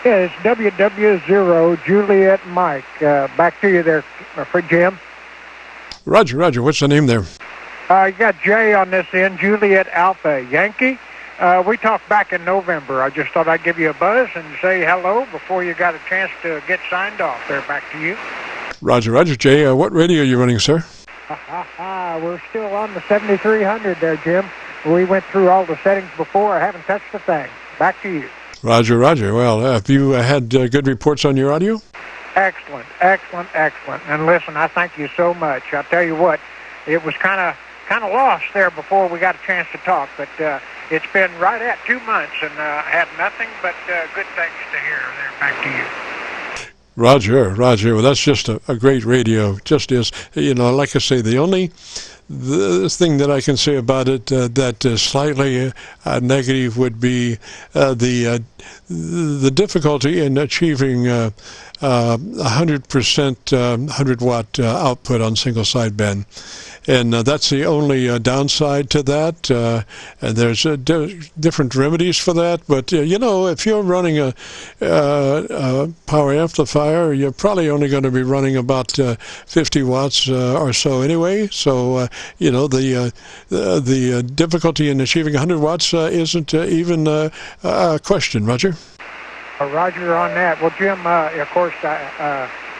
Yeah, it's WW0 Juliet Mike. Back to you there, Jim. Roger, Roger. What's the name there? You got Jay on this end, Juliet Alpha Yankee. We talked back in November. I just thought I'd give you a buzz and say hello before you got a chance to get signed off there. Back to you. Roger, Roger. Jay, what radio are you running, sir? We're still on the 7300 there, Jim. We went through all the settings before. I haven't touched a thing. Back to you. Roger, Roger. Well, have you had good reports on your audio? Excellent, excellent, excellent. And listen, I thank you so much. I'll tell you what, it was kind of lost there before we got a chance to talk, but it's been right at 2 months, and had nothing but good things to hear there. Back to you. Roger, Roger. Well, that's just a great radio. Just is, like I say, the thing that I can say about it that is slightly negative would be the difficulty in achieving 100% 100-watt output on single sideband. And that's the only downside to that. And there's different remedies for that. But, if you're running a power amplifier, you're probably only going to be running about 50 watts or so anyway. So, the difficulty in achieving 100 watts isn't even a question. Roger? Roger on that. Well, Jim, of course,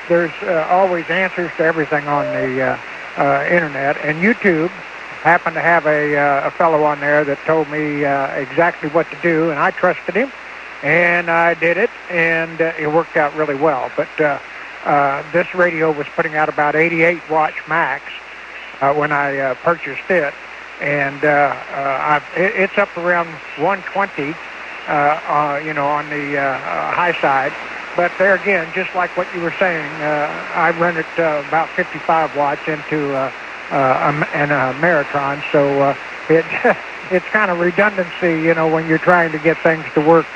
there's always answers to everything on the internet, and YouTube happened to have a fellow on there that told me exactly what to do, and I trusted him, and I did it, and it worked out really well. But this radio was putting out about 88 watts max when I purchased it, and it's up around 120, on the high side. But there again, just like what you were saying, I run it about 55 watts into a Maritron, so it's kind of redundancy, when you're trying to get things to work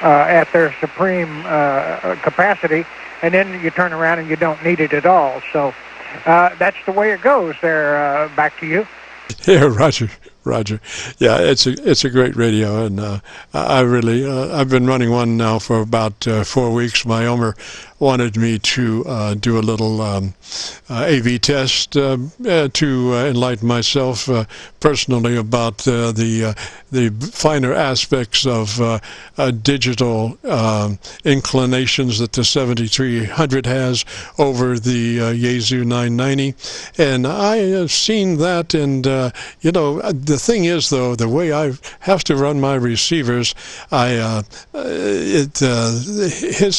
at their supreme capacity, and then you turn around and you don't need it at all. So that's the way it goes there. Back to you. Yeah, Roger. Roger. Yeah, it's a great radio, and I've been running one now for about 4 weeks. My owner wanted me to do a little AV test to enlighten myself personally about the finer aspects of digital inclinations that the 7300 has over the Yaesu 990, and I have seen that, and the thing is, though, the way I have to run my receivers, his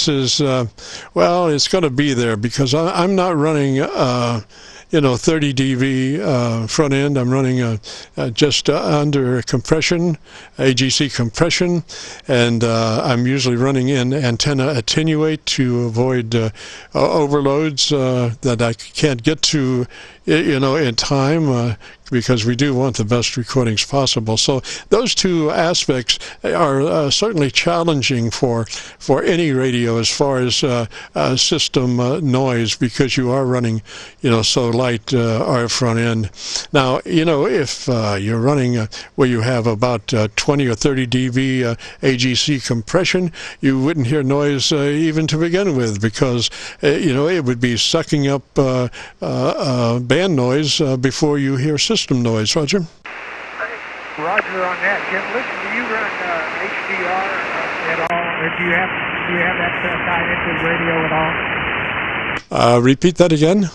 is it's going to be there because I'm not running 30 dB front end. I'm running just under compression, AGC compression, and I'm usually running in antenna attenuate to avoid overloads that I can't get to, in time. Because we do want the best recordings possible. So those two aspects are certainly challenging for any radio as far as system noise, because you are running, so light RF front end. Now, if you're running where you have about 20 or 30 dB AGC compression, you wouldn't hear noise even to begin with, because, it would be sucking up band noise before you hear system noise. Roger? Roger on that. Jim, listen, do you run HDR at all? Or do you have that tied into the radio at all? Repeat that again.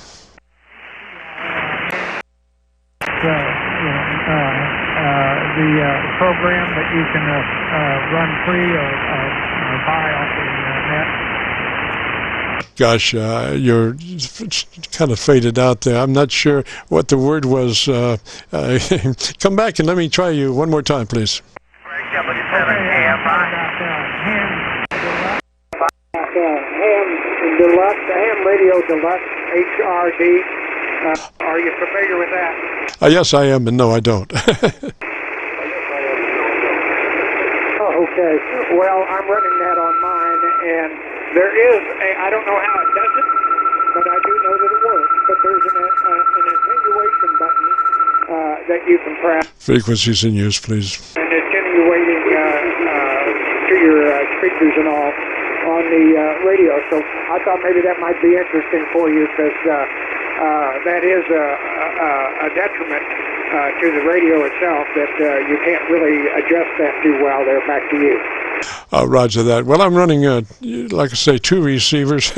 The program that you can run free or buy off the net. Gosh, you're kind of faded out there. I'm not sure what the word was. Come back and let me try you one more time, please. Ham Radio Deluxe HRD. Are you familiar with that? Yes, I am, and no, I don't. Okay. Well, I'm running that on mine, and there is I don't know how it does it, but I do know that it works. But there's an attenuation button that you can press. Frequencies in use, please. And attenuating to your speakers and all. on the radio. So I thought maybe that might be interesting for you, because that is a detriment to the radio itself, that you can't really adjust that too well there. Back to you. Roger that. Well, I'm running, like I say, 2 receivers.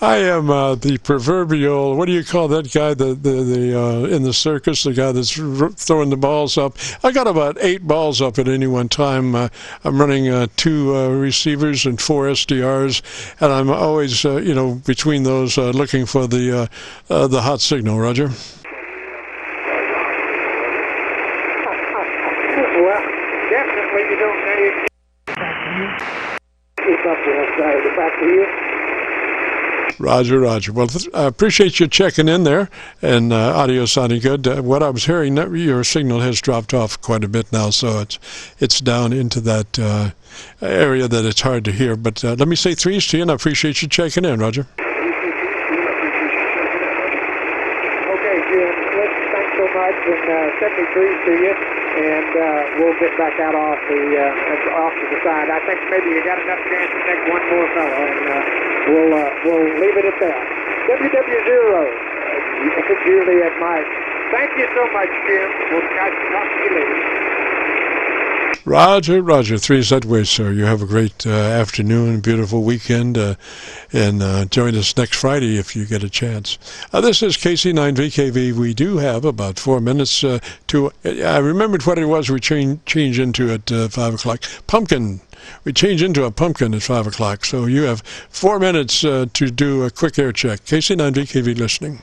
I am the proverbial, what do you call that guy, the in the circus, the guy that's throwing the balls up. I got about 8 balls up at any one time. I'm running 2 receivers and 4 SDRs, and I'm always, between those, looking for the hot signal. Roger. Well, definitely you don't need keep up with us. Back to you. Roger. Well, I appreciate you checking in there, and audio sounding good. What I was hearing, your signal has dropped off quite a bit now, so it's down into that area that it's hard to hear. But let me say threes to you, and I appreciate you checking in, Roger. Okay, Jim, thanks so much, and send me threes to you, and we'll get back out off to the side. I think maybe you got enough chance to take one more fellow, and we'll leave it at that. WW0, Juliet Mike. Thank you so much, Jim. We'll talk to you later. Roger. Three's that way, sir. You have a great afternoon, beautiful weekend, and join us next Friday if you get a chance. This is KC9VKV. We do have about 4 minutes to... I remembered what it was we changed into at 5 o'clock. Pumpkin. We change into a pumpkin at 5 o'clock, so you have 4 minutes to do a quick air check. KC9VKV listening.